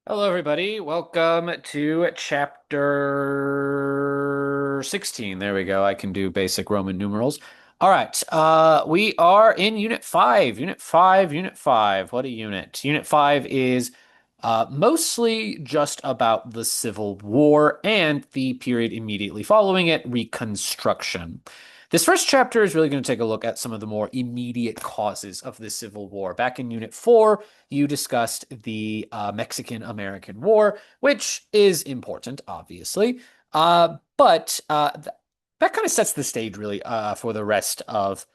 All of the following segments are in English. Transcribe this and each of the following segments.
Hello, everybody. Welcome to chapter 16. There we go. I can do basic Roman numerals. All right. We are in Unit 5. Unit 5, Unit 5. What a unit. Unit 5 is mostly just about the Civil War and the period immediately following it, Reconstruction. This first chapter is really going to take a look at some of the more immediate causes of the Civil War. Back in Unit 4, you discussed the Mexican-American War, which is important, obviously. But that kind of sets the stage, really, for the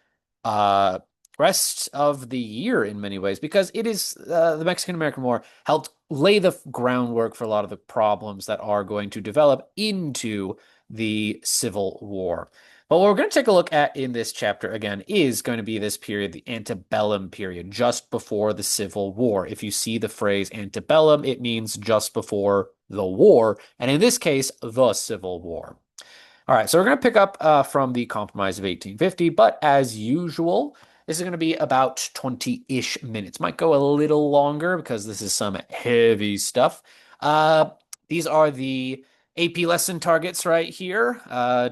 uh, rest of the year in many ways, because it is the Mexican-American War helped lay the groundwork for a lot of the problems that are going to develop into the Civil War. But what we're going to take a look at in this chapter again is going to be this period, the antebellum period, just before the Civil War. If you see the phrase antebellum, it means just before the war, and in this case, the Civil War. All right, so we're going to pick up from the Compromise of 1850, but as usual, this is going to be about 20-ish minutes. Might go a little longer because this is some heavy stuff. Uh, these are the AP lesson targets right here.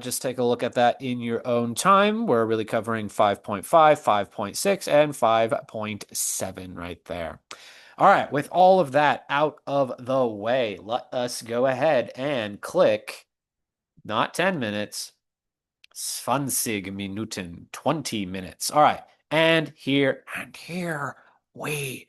Just take a look at that in your own time. We're really covering 5.5, 5.6, and 5.7 right there. All right, with all of that out of the way, let us go ahead and click not 10 minutes, 20 Minuten, 20 minutes. All right, and here we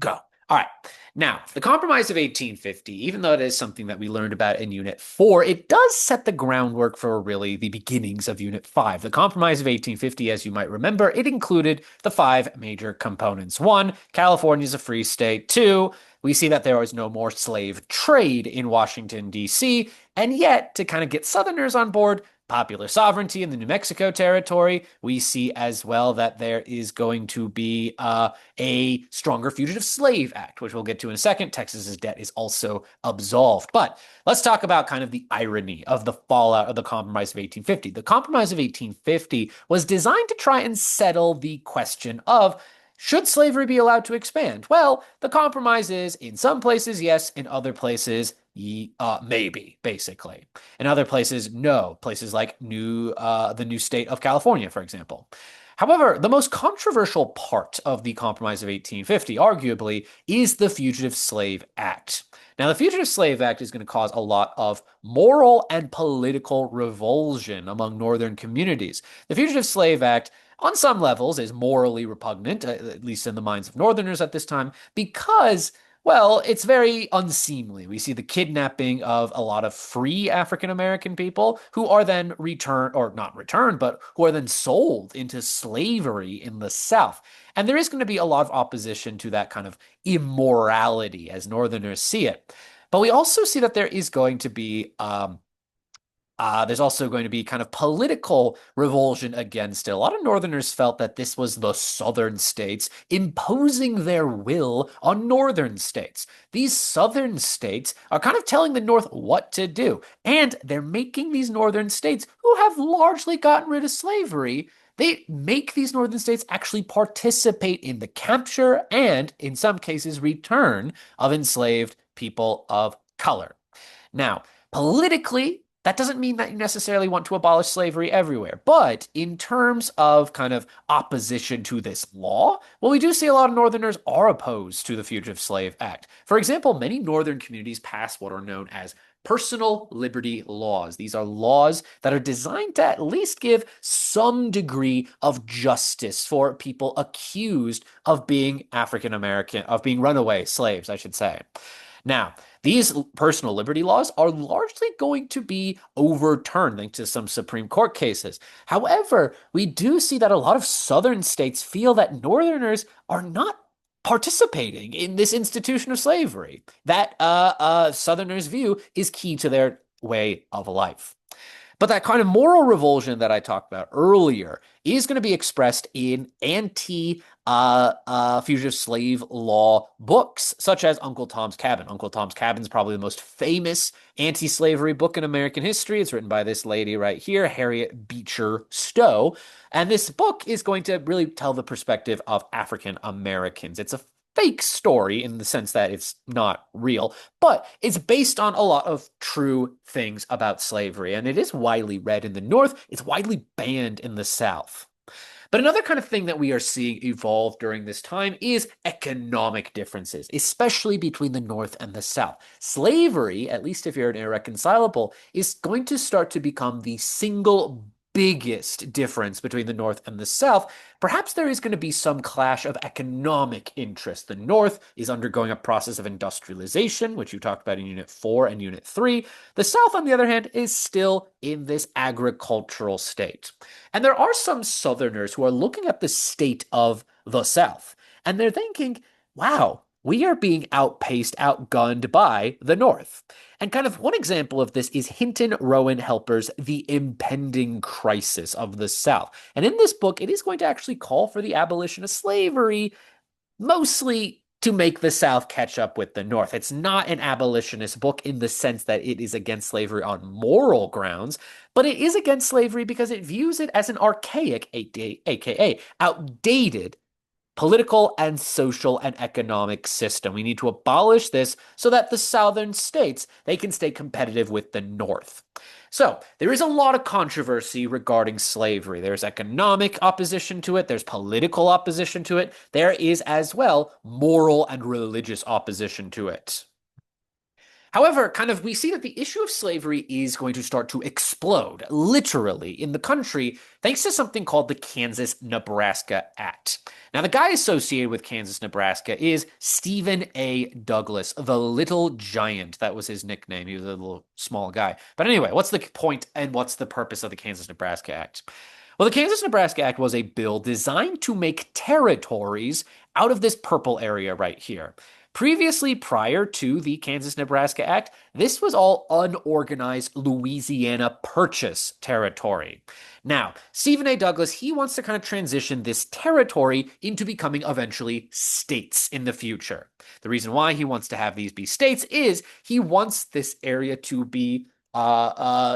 go. All right. Now, the Compromise of 1850, even though it is something that we learned about in Unit 4, it does set the groundwork for really the beginnings of Unit 5. The Compromise of 1850, as you might remember, it included the five major components. One, California is a free state. Two, we see that there was no more slave trade in Washington, D.C., and yet, to kind of get Southerners on board, popular sovereignty in the New Mexico territory. We see as well that there is going to be a stronger Fugitive Slave Act, which we'll get to in a second. Texas's debt is also absolved. But let's talk about kind of the irony of the fallout of the Compromise of 1850. The Compromise of 1850 was designed to try and settle the question of should slavery be allowed to expand? Well, the compromise is in some places, yes, in other places, maybe, basically. In other places, no. Places like the new state of California, for example. However, the most controversial part of the Compromise of 1850, arguably, is the Fugitive Slave Act. Now, the Fugitive Slave Act is going to cause a lot of moral and political revulsion among Northern communities. The Fugitive Slave Act, on some levels, is morally repugnant, at least in the minds of Northerners at this time, because well, it's very unseemly. We see the kidnapping of a lot of free African American people who are then returned, or not returned, but who are then sold into slavery in the South. And there is going to be a lot of opposition to that kind of immorality as Northerners see it. But we also see that there's also going to be kind of political revulsion against it. A lot of Northerners felt that this was the Southern states imposing their will on Northern states. These Southern states are kind of telling the North what to do, and they're making these Northern states, who have largely gotten rid of slavery, they make these Northern states actually participate in the capture and, in some cases, return of enslaved people of color. Now, politically, that doesn't mean that you necessarily want to abolish slavery everywhere. But in terms of kind of opposition to this law, well, we do see a lot of Northerners are opposed to the Fugitive Slave Act. For example, many Northern communities pass what are known as personal liberty laws. These are laws that are designed to at least give some degree of justice for people accused of being African American, of being runaway slaves, I should say. Now, these personal liberty laws are largely going to be overturned thanks to some Supreme Court cases. However, we do see that a lot of Southern states feel that Northerners are not participating in this institution of slavery. That Southerners' view is key to their way of life. But that kind of moral revulsion that I talked about earlier is going to be expressed in fugitive slave law books, such as Uncle Tom's Cabin. Uncle Tom's Cabin is probably the most famous anti-slavery book in American history. It's written by this lady right here, Harriet Beecher Stowe. And this book is going to really tell the perspective of African Americans. It's a fake story in the sense that it's not real, but it's based on a lot of true things about slavery. And it is widely read in the North, it's widely banned in the South. But another kind of thing that we are seeing evolve during this time is economic differences, especially between the North and the South. Slavery, at least if you're an irreconcilable, is going to start to become the single biggest difference between the North and the South. Perhaps there is going to be some clash of economic interest. The North is undergoing a process of industrialization, which you talked about in Unit 4 and Unit 3. The South, on the other hand, is still in this agricultural state. And there are some Southerners who are looking at the state of the South, and they're thinking, wow, we are being outpaced, outgunned by the North. And kind of one example of this is Hinton Rowan Helper's The Impending Crisis of the South. And in this book, it is going to actually call for the abolition of slavery, mostly to make the South catch up with the North. It's not an abolitionist book in the sense that it is against slavery on moral grounds, but it is against slavery because it views it as an archaic, aka outdated, political and social and economic system. We need to abolish this so that the southern states, they can stay competitive with the North. So there is a lot of controversy regarding slavery. There's economic opposition to it. There's political opposition to it. There is as well moral and religious opposition to it. However, we see that the issue of slavery is going to start to explode, literally, in the country, thanks to something called the Kansas-Nebraska Act. Now, the guy associated with Kansas-Nebraska is Stephen A. Douglas, the Little Giant. That was his nickname. He was a little small guy. But anyway, what's the point and what's the purpose of the Kansas-Nebraska Act? Well, the Kansas-Nebraska Act was a bill designed to make territories out of this purple area right here. Previously, prior to the Kansas-Nebraska Act, this was all unorganized Louisiana Purchase territory. Now, Stephen A. Douglas, he wants to kind of transition this territory into becoming eventually states in the future. The reason why he wants to have these be states is he wants this area to be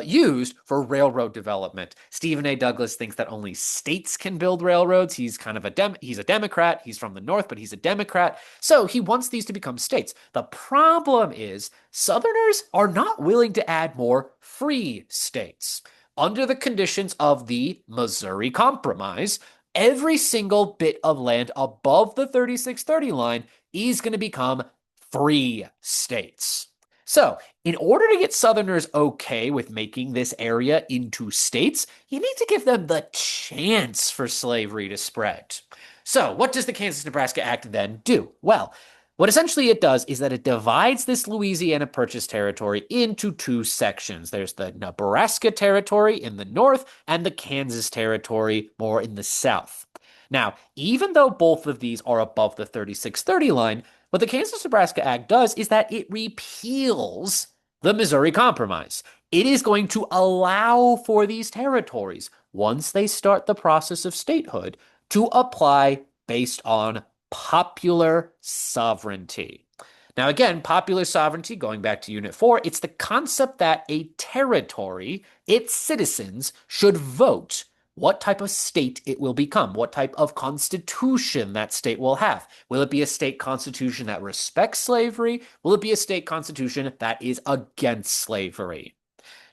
used for railroad development. Stephen A. Douglas thinks that only states can build railroads. He's kind of he's a Democrat. He's from the North, but he's a Democrat. So he wants these to become states. The problem is Southerners are not willing to add more free states. Under the conditions of the Missouri Compromise, every single bit of land above the 3630 line is going to become free states. So, in order to get Southerners okay with making this area into states, you need to give them the chance for slavery to spread. So, what does the Kansas-Nebraska Act then do? Well, what essentially it does is that it divides this Louisiana Purchase territory into two sections. There's the Nebraska territory in the north and the Kansas territory more in the south. Now, even though both of these are above the 3630 line, what the Kansas-Nebraska Act does is that it repeals the Missouri Compromise. It is going to allow for these territories, once they start the process of statehood, to apply based on popular sovereignty. Now, again, popular sovereignty, going back to Unit 4, it's the concept that a territory, its citizens, should vote what type of state it will become, what type of constitution that state will have. Will it be a state constitution that respects slavery? Will it be a state constitution that is against slavery?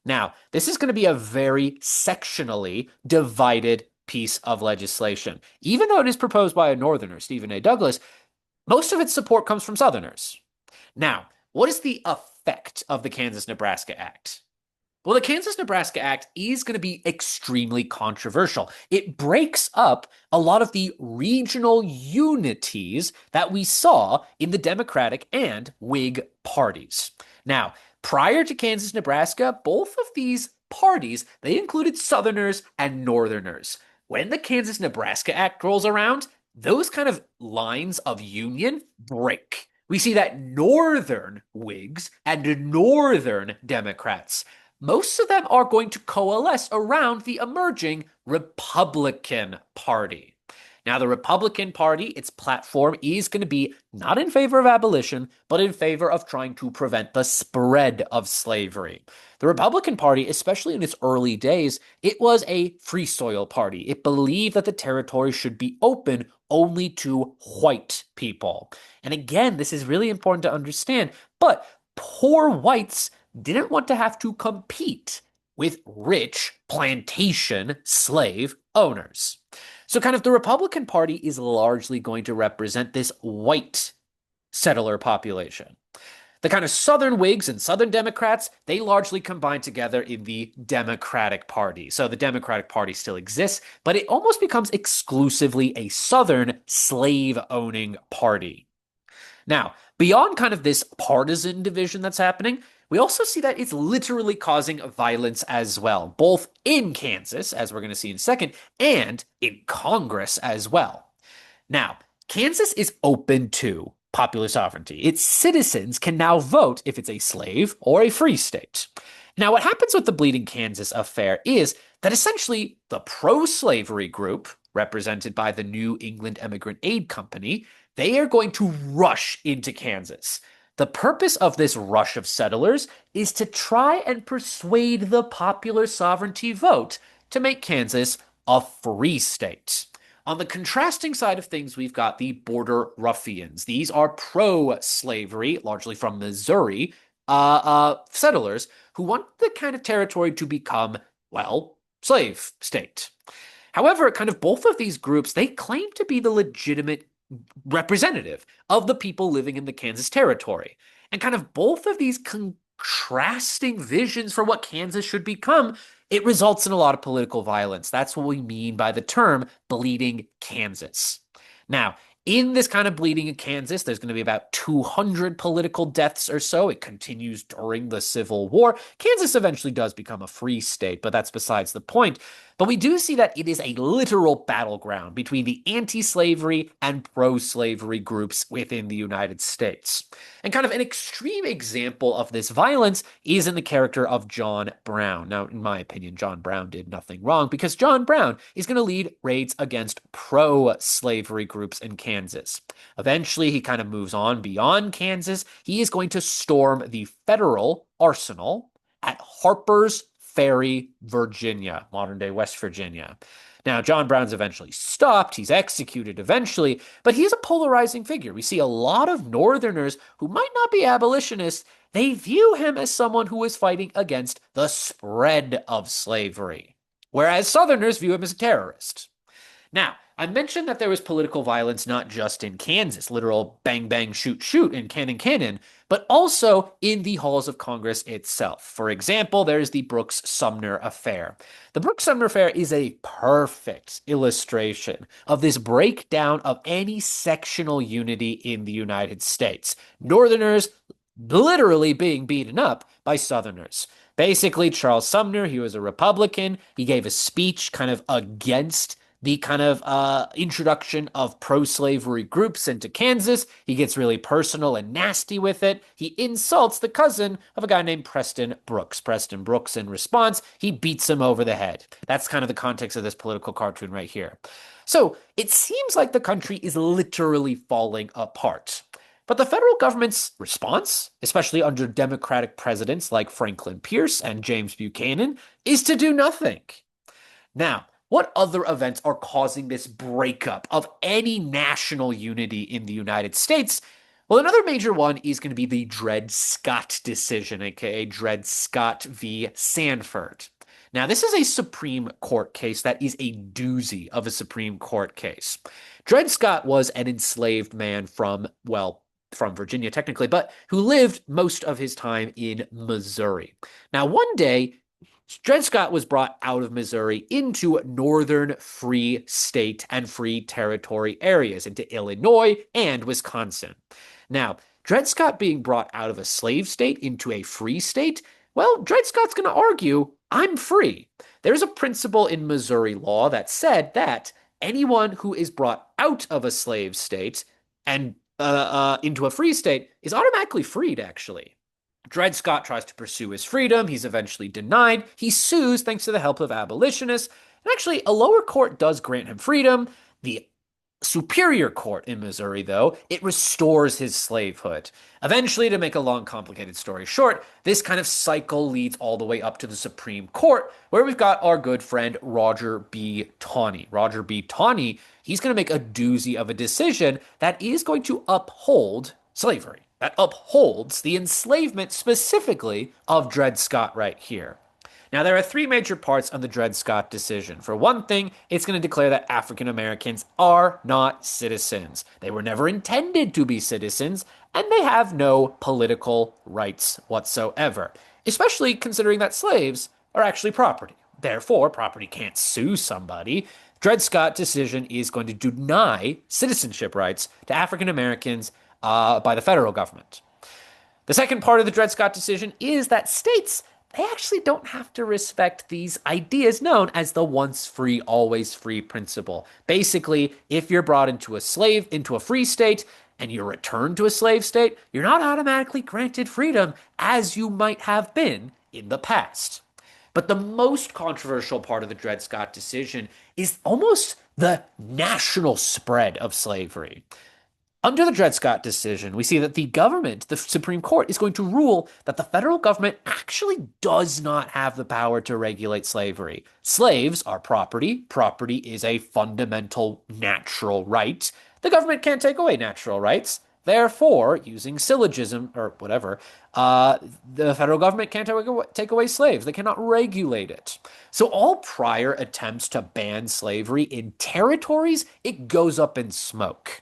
Now, this is going to be a very sectionally divided piece of legislation. Even though it is proposed by a Northerner, Stephen A. Douglas, most of its support comes from Southerners. Now, what is the effect of the Kansas-Nebraska Act? Well, the Kansas-Nebraska Act is going to be extremely controversial. It breaks up a lot of the regional unities that we saw in the Democratic and Whig parties. Now, prior to Kansas-Nebraska, both of these parties, they included Southerners and Northerners. When the Kansas-Nebraska Act rolls around, those kind of lines of union break. We see that Northern Whigs and Northern Democrats, most of them are going to coalesce around the emerging Republican Party. Now, the Republican Party, its platform is going to be not in favor of abolition, but in favor of trying to prevent the spread of slavery. The Republican Party, especially in its early days, it was a free soil party. It believed that the territory should be open only to white people. And again, this is really important to understand, but poor whites didn't want to have to compete with rich plantation slave owners. So, kind of, the Republican Party is largely going to represent this white settler population. The kind of Southern Whigs and Southern Democrats, they largely combine together in the Democratic Party. So the Democratic Party still exists, but it almost becomes exclusively a Southern slave-owning party. Now, beyond kind of this partisan division that's happening, we also see that it's literally causing violence as well, both in Kansas, as we're going to see in a second, and in Congress as well. Now, Kansas is open to popular sovereignty. Its citizens can now vote if it's a slave or a free state. Now, what happens with the Bleeding Kansas affair is that essentially the pro-slavery group, represented by the New England Emigrant Aid Company, they are going to rush into Kansas. The purpose of this rush of settlers is to try and persuade the popular sovereignty vote to make Kansas a free state. On the contrasting side of things, we've got the border ruffians. These are pro-slavery, largely from Missouri, settlers who want the kind of territory to become, well, slave state. However, kind of both of these groups, they claim to be the legitimate representative of the people living in the Kansas territory. And kind of both of these contrasting visions for what Kansas should become, it results in a lot of political violence. That's what we mean by the term bleeding Kansas. Now, in this kind of bleeding in Kansas, there's going to be about 200 political deaths or so. It continues during the Civil War. Kansas eventually does become a free state, but that's besides the point. But we do see that it is a literal battleground between the anti-slavery and pro-slavery groups within the United States. And kind of an extreme example of this violence is in the character of John Brown. Now, in my opinion, John Brown did nothing wrong because John Brown is going to lead raids against pro-slavery groups in Kansas. Eventually, he kind of moves on beyond Kansas. He is going to storm the federal arsenal at Harper's Ferry, Virginia, modern-day West Virginia. Now, John Brown's eventually stopped. He's executed eventually, but he's a polarizing figure. We see a lot of Northerners who might not be abolitionists. They view him as someone who is fighting against the spread of slavery, whereas Southerners view him as a terrorist. Now, I mentioned that there was political violence not just in Kansas, literal bang, bang, shoot, shoot in cannon, but also in the halls of Congress itself. For example, there's the Brooks-Sumner affair. The Brooks-Sumner affair is a perfect illustration of this breakdown of any sectional unity in the United States. Northerners literally being beaten up by Southerners. Basically, Charles Sumner, he was a Republican. He gave a speech kind of against the kind of introduction of pro-slavery groups into Kansas. He gets really personal and nasty with it. He insults the cousin of a guy named Preston Brooks. Preston Brooks, in response, he beats him over the head. That's kind of the context of this political cartoon right here. So it seems like the country is literally falling apart. But the federal government's response, especially under Democratic presidents like Franklin Pierce and James Buchanan, is to do nothing. Now, what other events are causing this breakup of any national unity in the United States? Well, another major one is going to be the Dred Scott decision, aka Dred Scott v. Sanford. Now, this is a Supreme Court case that is a doozy of a Supreme Court case. Dred Scott was an enslaved man from Virginia technically, but who lived most of his time in Missouri. Now, one day, Dred Scott was brought out of Missouri into northern free state and free territory areas, into Illinois and Wisconsin. Now, Dred Scott being brought out of a slave state into a free state, well, Dred Scott's going to argue, I'm free. There's a principle in Missouri law that said that anyone who is brought out of a slave state and into a free state is automatically freed, actually. Dred Scott tries to pursue his freedom. He's eventually denied. He sues thanks to the help of abolitionists. And actually, a lower court does grant him freedom. The Superior Court in Missouri, though, it restores his slavehood. Eventually, to make a long, complicated story short, this kind of cycle leads all the way up to the Supreme Court, where we've got our good friend Roger B. Taney. Roger B. Taney, he's going to make a doozy of a decision that is going to uphold slavery, that upholds the enslavement specifically of Dred Scott right here. Now, there are three major parts of the Dred Scott decision. For one thing, it's going to declare that African Americans are not citizens. They were never intended to be citizens, and they have no political rights whatsoever, especially considering that slaves are actually property. Therefore, property can't sue somebody. Dred Scott decision is going to deny citizenship rights to African Americans by the federal government. The second part of the Dred Scott decision is that states, they actually don't have to respect these ideas known as the once free, always free principle. Basically, if you're brought into a free state, and you're returned to a slave state, you're not automatically granted freedom as you might have been in the past. But the most controversial part of the Dred Scott decision is almost the national spread of slavery. Under the Dred Scott decision, we see that the government, the Supreme Court, is going to rule that the federal government actually does not have the power to regulate slavery. Slaves are property. Property is a fundamental natural right. The government can't take away natural rights. Therefore, using syllogism or whatever, the federal government can't take away slaves. They cannot regulate it. So all prior attempts to ban slavery in territories, it goes up in smoke.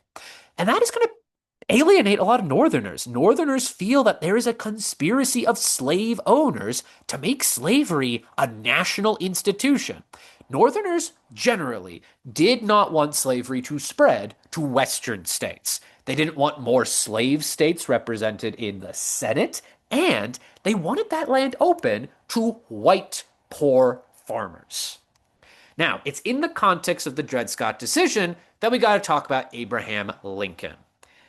And that is going to alienate a lot of Northerners. Northerners feel that there is a conspiracy of slave owners to make slavery a national institution. Northerners generally did not want slavery to spread to Western states. They didn't want more slave states represented in the Senate, and they wanted that land open to white, poor farmers. Now, it's in the context of the Dred Scott decision that we got to talk about Abraham Lincoln.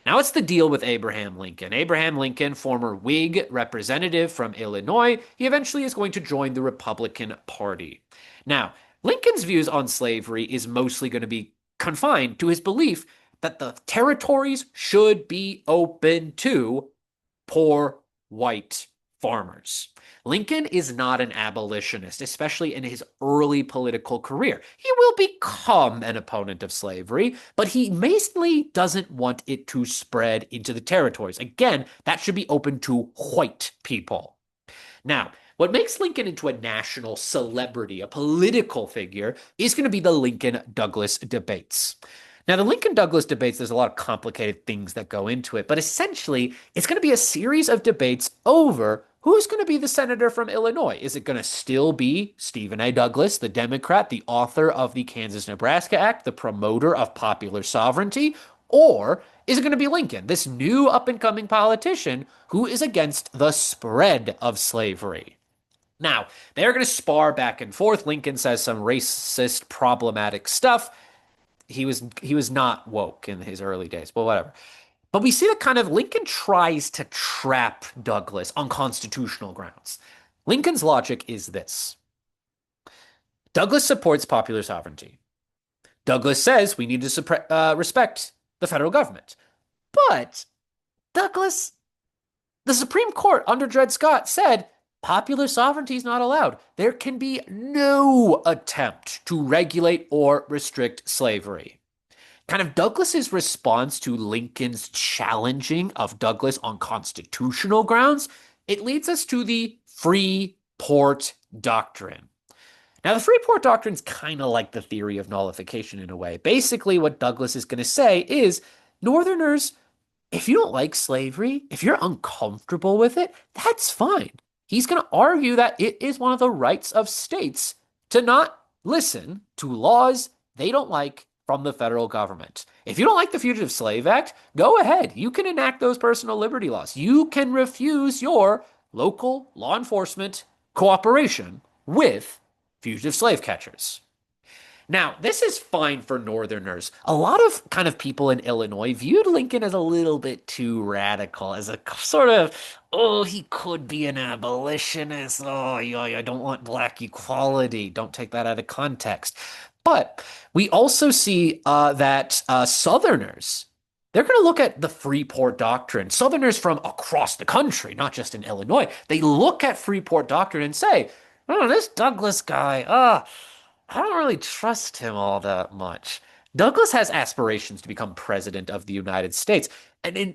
Now, what's the deal with Abraham Lincoln? Abraham Lincoln, former Whig representative from Illinois, he eventually is going to join the Republican Party. Now, Lincoln's views on slavery is mostly going to be confined to his belief that the territories should be open to poor white farmers. Lincoln is not an abolitionist, especially in his early political career. He will become an opponent of slavery, but he mainly doesn't want it to spread into the territories. Again, that should be open to white people. Now, what makes Lincoln into a national celebrity, a political figure, is going to be the Lincoln-Douglas debates. Now, the Lincoln-Douglas debates, there's a lot of complicated things that go into it, but essentially, it's going to be a series of debates over who's going to be the senator from Illinois. Is it going to still be Stephen A. Douglas, the Democrat, the author of the Kansas-Nebraska Act, the promoter of popular sovereignty, or is it going to be Lincoln, this new up-and-coming politician who is against the spread of slavery? Now, they're going to spar back and forth. Lincoln says some racist, problematic stuff. He was not woke in his early days, but whatever. But we see that kind of Lincoln tries to trap Douglas on constitutional grounds. Lincoln's logic is this. Douglas supports popular sovereignty. Douglas says we need to respect the federal government. But Douglas, the Supreme Court under Dred Scott said popular sovereignty is not allowed. There can be no attempt to regulate or restrict slavery. Kind of Douglas's response to Lincoln's challenging of Douglas on constitutional grounds, it leads us to the Free Port Doctrine. Now, the Free Port Doctrine is kind of like the theory of nullification in a way. Basically, what Douglas is going to say is, Northerners, if you don't like slavery, if you're uncomfortable with it, that's fine. He's going to argue that it is one of the rights of states to not listen to laws they don't like from the federal government. If you don't like the Fugitive Slave Act, go ahead. You can enact those personal liberty laws. You can refuse your local law enforcement cooperation with fugitive slave catchers. Now, this is fine for Northerners. A lot of kind of people in Illinois viewed Lincoln as a little bit too radical, as a sort of, oh, he could be an abolitionist. Oh, yeah, I don't want black equality. Don't take that out of context. But we also see that Southerners, they're going to look at the Freeport Doctrine. Southerners from across the country, not just in Illinois, they look at Freeport Doctrine and say, oh, this Douglas guy, I don't really trust him all that much. Douglas has aspirations to become president of the United States. In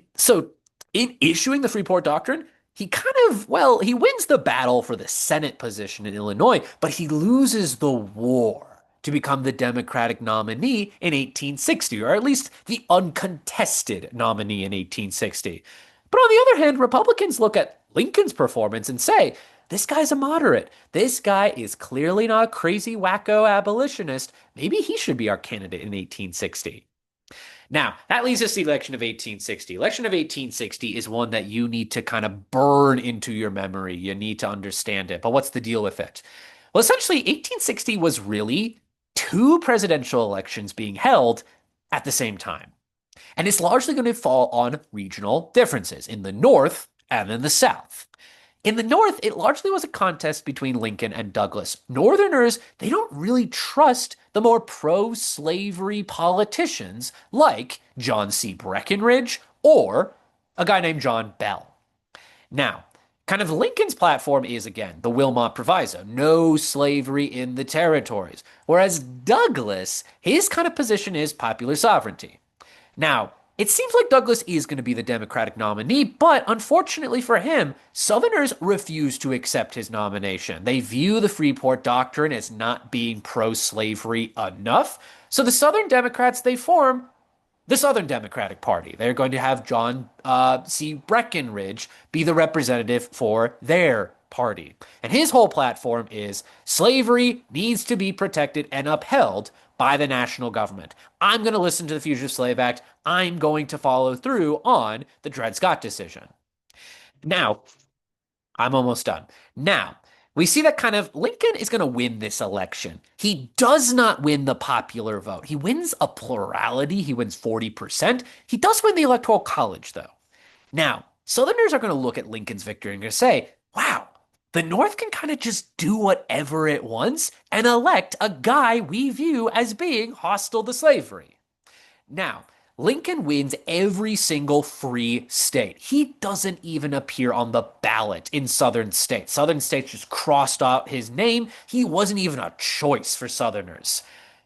issuing the Freeport Doctrine, he kind of, well, he wins the battle for the Senate position in Illinois, but he loses the war to become the Democratic nominee in 1860, or at least the uncontested nominee in 1860. But on the other hand, Republicans look at Lincoln's performance and say, this guy's a moderate. This guy is clearly not a crazy wacko abolitionist. Maybe he should be our candidate in 1860. Now, that leads us to the election of 1860. Election of 1860 is one that you need to kind of burn into your memory. You need to understand it. But what's the deal with it? Well, essentially, 1860 was really two presidential elections being held at the same time. And it's largely going to fall on regional differences in the North and in the South. In the North, it largely was a contest between Lincoln and Douglas. Northerners, they don't really trust the more pro-slavery politicians like John C. Breckinridge or a guy named John Bell. Now, kind of Lincoln's platform is, again, the Wilmot Proviso, no slavery in the territories. Whereas Douglas, his kind of position is popular sovereignty. Now, it seems like Douglas is going to be the Democratic nominee, but unfortunately for him, Southerners refuse to accept his nomination. They view the Freeport Doctrine as not being pro-slavery enough. So the Southern Democrats, they form the Southern Democratic Party. They're going to have John C. Breckinridge be the representative for their party. And his whole platform is slavery needs to be protected and upheld by the national government. I'm going to listen to the Fugitive Slave Act. I'm going to follow through on the Dred Scott decision. Now, I'm almost done. Now, we see that kind of Lincoln is going to win this election. He does not win the popular vote. He wins a plurality. He wins 40%. He does win the Electoral College, though. Now, Southerners are going to look at Lincoln's victory and going to say, wow, the North can kind of just do whatever it wants and elect a guy we view as being hostile to slavery. Now, Lincoln wins every single free state. He doesn't even appear on the ballot in Southern states. Southern states just crossed out his name. He wasn't even a choice for Southerners.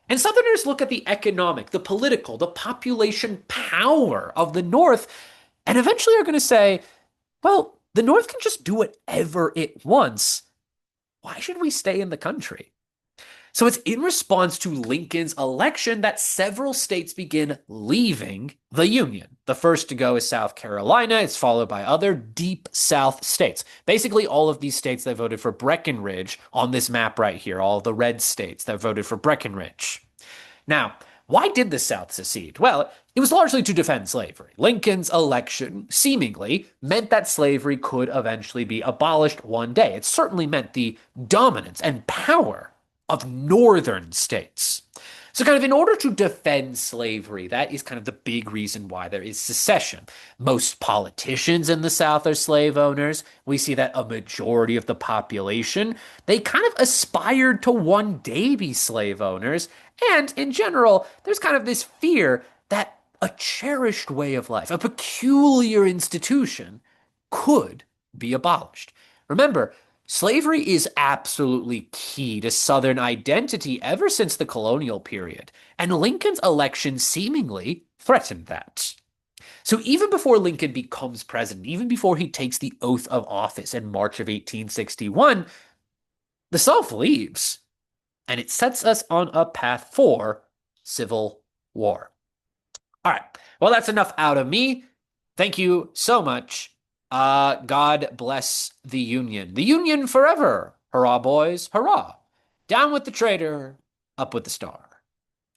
And Southerners look at the economic, the political, the population power of the North, and eventually are going to say, well, the North can just do whatever it wants. Why should we stay in the country? So it's in response to Lincoln's election that several states begin leaving the Union. The first to go is South Carolina. It's followed by other deep South states. Basically, all of these states that voted for Breckinridge on this map right here, all of the red states that voted for Breckinridge. Now, why did the South secede? Well, it was largely to defend slavery. Lincoln's election, seemingly, meant that slavery could eventually be abolished one day. It certainly meant the dominance and power of northern states. So kind of in order to defend slavery, that is kind of the big reason why there is secession. Most politicians in the South are slave owners. We see that a majority of the population, they kind of aspired to one day be slave owners. And in general, there's kind of this fear that a cherished way of life, a peculiar institution, could be abolished. Remember, slavery is absolutely key to Southern identity ever since the colonial period, and Lincoln's election seemingly threatened that. So even before Lincoln becomes president, even before he takes the oath of office in March of 1861, the South leaves, and it sets us on a path for civil war. All right, well, that's enough out of me. Thank you so much. God bless the Union. The Union forever. Hurrah, boys. Hurrah. Down with the traitor. Up with the star.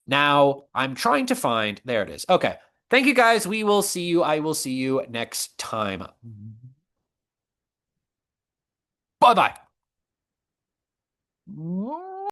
Now, I'm trying to find... There it is. Okay. Thank you, guys. We will see you. I will see you next time. Bye-bye.